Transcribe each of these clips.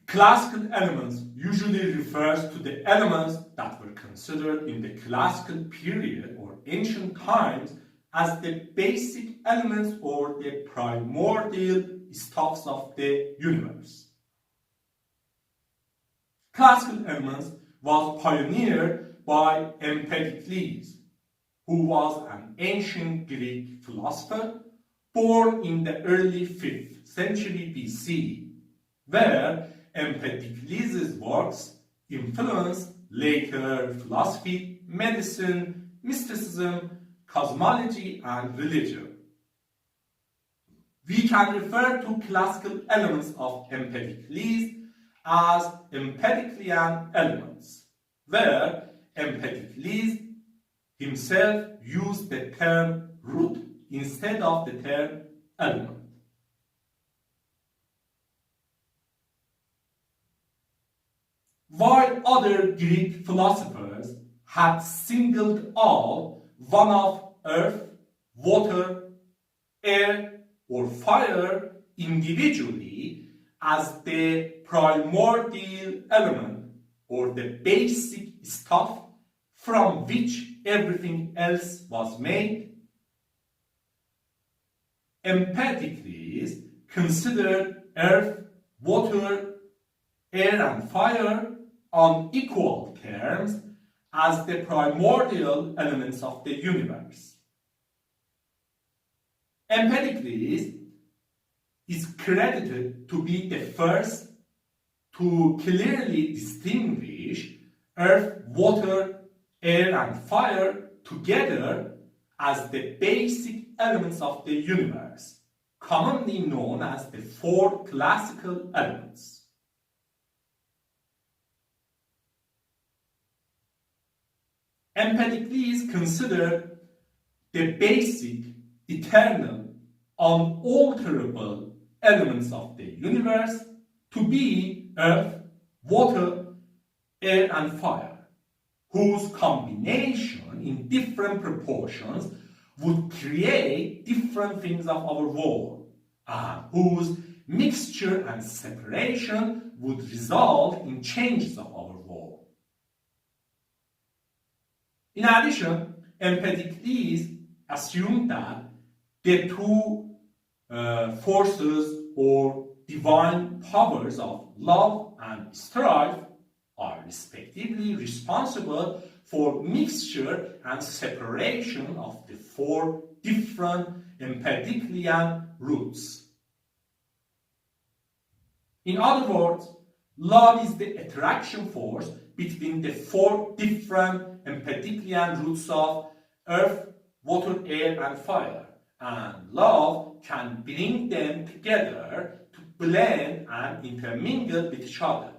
Classical elements usually refers to the elements that were considered in the classical period or ancient times as the basic elements or the primordial stuffs of the universe. Classical elements was pioneered by Empedocles, who was an ancient Greek philosopher born in the early 5th century BC, where Empedocles' works influenced later philosophy, medicine, mysticism, cosmology, and religion. We can refer to classical elements of Empedocles as Empedoclean elements, where Empedocles himself used the term root instead of the term element. While other Greek philosophers had singled out one of earth, water, air, or fire individually as the primordial element or the basic stuff from which everything else was made, Empedocles considered earth, water, air, and fire on equal terms as the primordial elements of the universe. Empedocles is credited to be the first to clearly distinguish earth, water, air, and fire together as the basic elements of the universe, commonly known as the four classical elements. Empedocles considered the basic, eternal, unalterable elements of the universe to be earth, water, air, and fire, whose combination in different proportions would create different things of our world, and whose mixture and separation would result in changes of our world. In addition, Empedocles assumed that the two forces or divine powers of love and strife are respectively responsible for mixture and separation of the four different Empedoclean roots. In other words, love is the attraction force between the four different Empedoclean roots of earth, water, air, and fire, and love can bring them together to blend and intermingle with each other,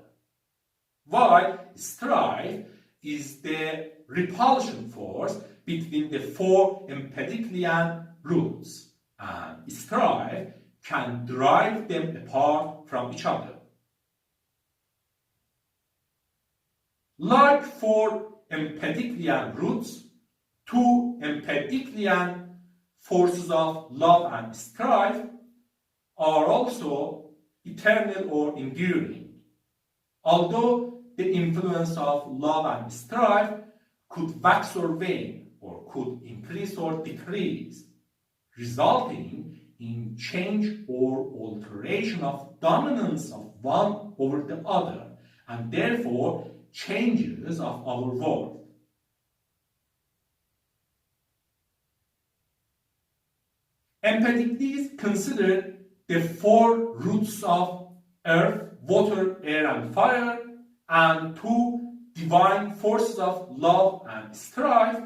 while strife is the repulsion force between the four Empedoclean roots, and strife can drive them apart from each other. Like four Empedoclean roots, two Empedoclean forces of love and strife are also eternal or enduring, although the influence of love and strife could wax or wane, or could increase or decrease, resulting in change or alteration of dominance of one over the other, and therefore changes of our world. Empedocles considered the four roots of earth, water, air, and fire, and two divine forces of love and strife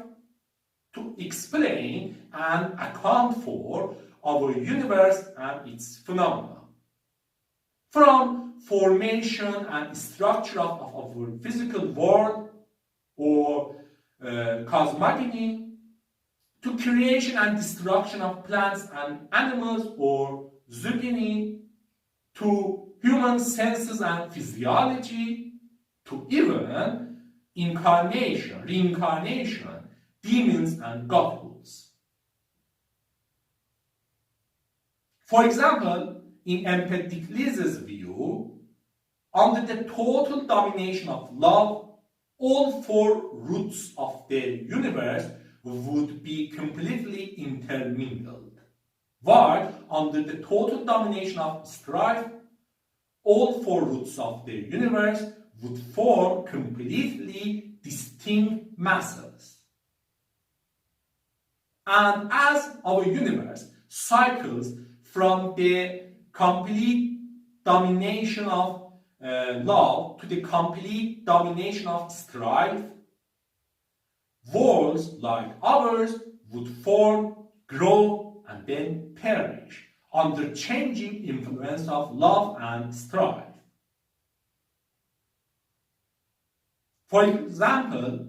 to explain and account for our universe and its phenomena. From formation and structure of our physical world or cosmogony, to creation and destruction of plants and animals or zoogeny, to human senses and physiology, to even incarnation, reincarnation, demons and godhoods. For example, in Empedocles' view, Under the total domination of love, all four roots of the universe would be completely intermingled. While under the total domination of strife, all four roots of the universe would form completely distinct masses. And as our universe cycles from the complete domination of love to the complete domination of strife, worlds like ours would form, grow, and then perish under changing influence of love and strife. For example,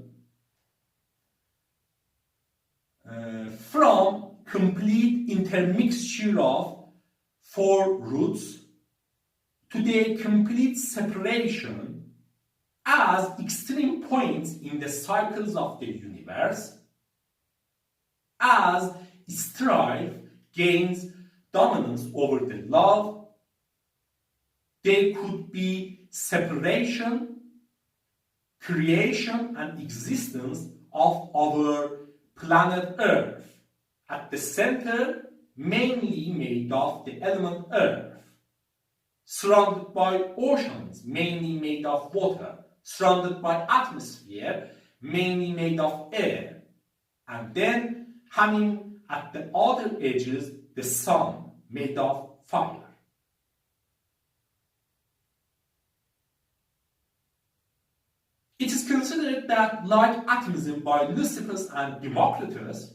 from complete intermixture of four roots to their complete separation as extreme points in the cycles of the universe, as strife gains dominance over the love, there could be separation, creation, and existence of our planet Earth, at the center mainly made of the element Earth, surrounded by oceans mainly made of water, surrounded by atmosphere mainly made of air, and then having at the other edges the sun made of fire. It is considered that, like atomism by Leucippus and Democritus,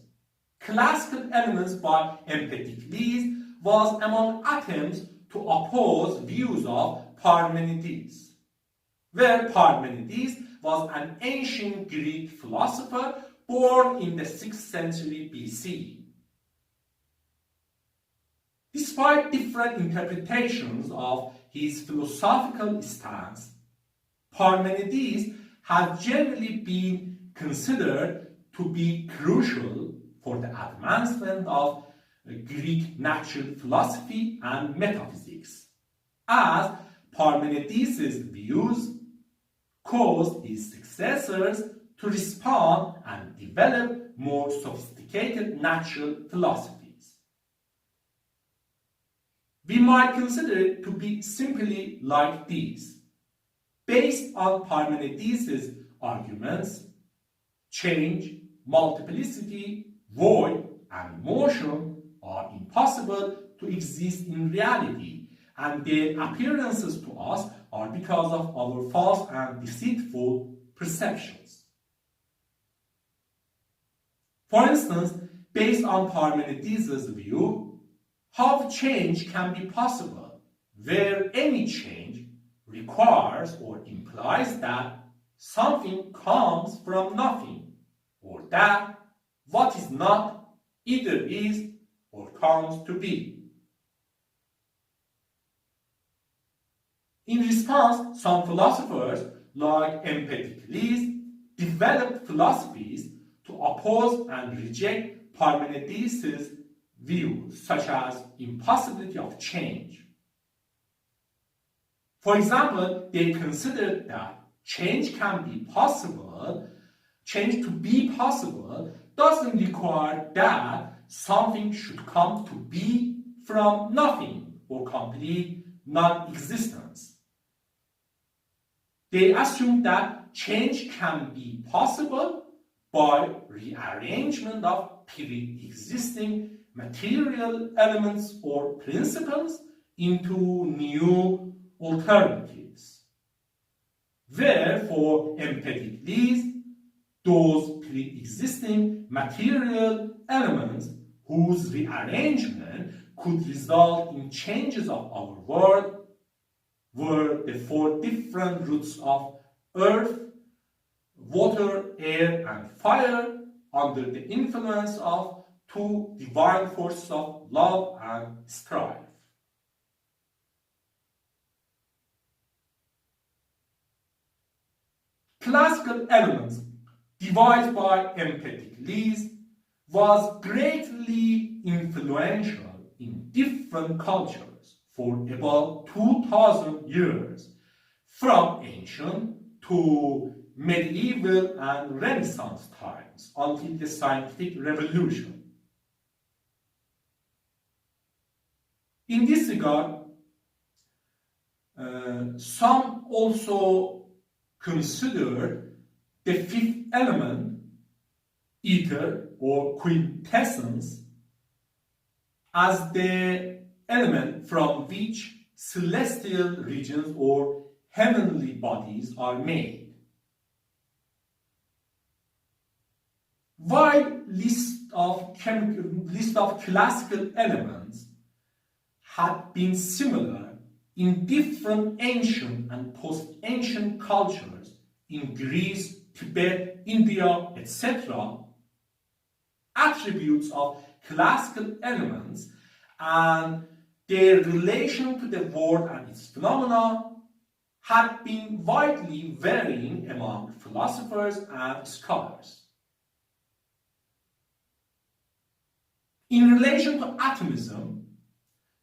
classical elements by Empedocles was among attempts to oppose views of Parmenides, where Parmenides was an ancient Greek philosopher born in the 6th century BC. Despite different interpretations of his philosophical stance, Parmenides has generally been considered to be crucial for the advancement of Greek natural philosophy and metaphysics, as Parmenides' views caused his successors to respond and develop more sophisticated natural philosophies. We might consider it to be simply like these. Based on Parmenides' arguments, change, multiplicity, void, and motion are impossible to exist in reality, and their appearances to us are because of our false and deceitful perceptions. For instance, based on Parmenides' view, how change can be possible, where any change requires or implies that something comes from nothing, or that what is not either is or comes to be. In response, some philosophers, like Empedocles, developed philosophies to oppose and reject Parmenides' views, such as impossibility of change. For example, they considered that change to be possible doesn't require that something should come to be from nothing or complete non-existence. They assumed that change can be possible by rearrangement of pre-existing material elements or principles into new alternatives. Where for Empedocles, those pre-existing material elements whose rearrangement could result in changes of our world were the four different roots of earth, water, air, and fire under the influence of two divine forces of love and strife. Classical elements devised by Empedocles was greatly influential in different cultures for about 2000 years, from ancient to medieval and Renaissance times until the scientific revolution. In this regard, some also consider the fifth element, ether or quintessence, as the element from which celestial regions or heavenly bodies are made. While list of classical elements had been similar in different ancient and post-ancient cultures in Greece, Tibet, India, etc., attributes of classical elements and their relation to the world and its phenomena had been widely varying among philosophers and scholars. In relation to atomism,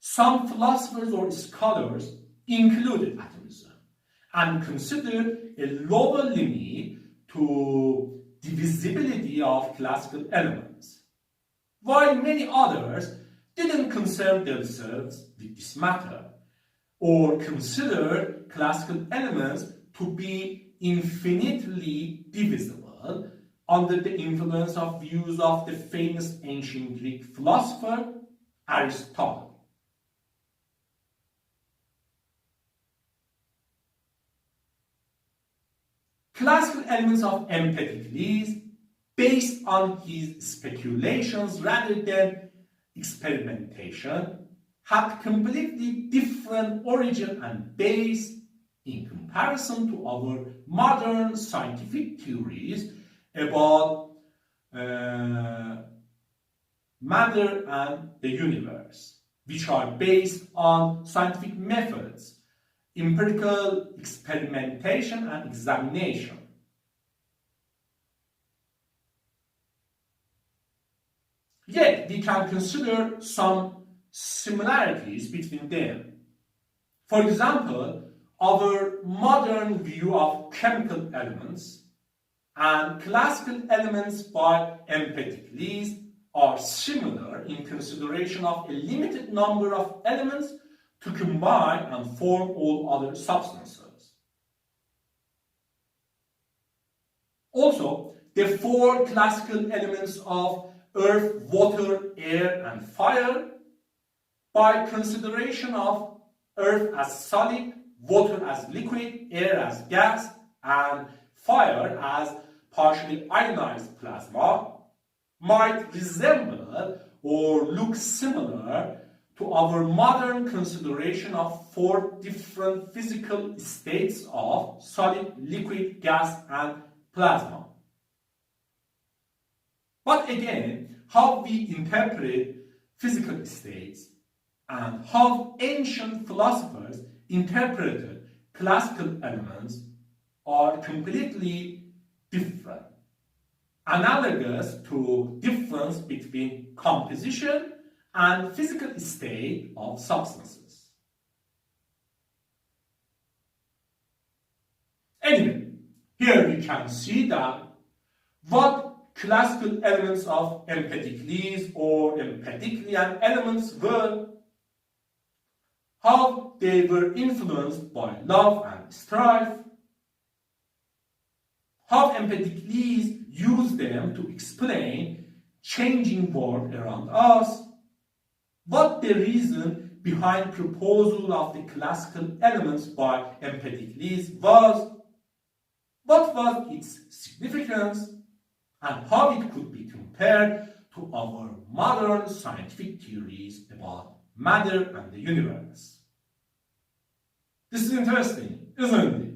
some philosophers or scholars included atomism and considered a lower limit to divisibility of classical elements, while many others didn't concern themselves with this matter or considered classical elements to be infinitely divisible under the influence of views of the famous ancient Greek philosopher Aristotle. Classical elements of Empedocles, based on his speculations rather than experimentation, had completely different origin and base in comparison to our modern scientific theories about matter and the universe, which are based on scientific methods, empirical experimentation and examination. Yet, we can consider some similarities between them. For example, our modern view of chemical elements and classical elements by Empedocles are similar in consideration of a limited number of elements to combine and form all other substances. Also, the four classical elements of earth, water, air, and fire, by consideration of earth as solid, water as liquid, air as gas, and fire as partially ionized plasma, might resemble or look similar to our modern consideration of four different physical states of solid, liquid, gas, and plasma. But again, how we interpret physical states and how ancient philosophers interpreted classical elements are completely different, analogous to difference between composition and physical state of substances. Anyway, here we can see that what classical elements of Empedocles or Empedoclean elements were, how they were influenced by love and strife, how Empedocles used them to explain changing world around us, what the reason behind proposal of the classical elements by Empedocles was, what was its significance, and how it could be compared to our modern scientific theories about matter and the universe. This is interesting, isn't it?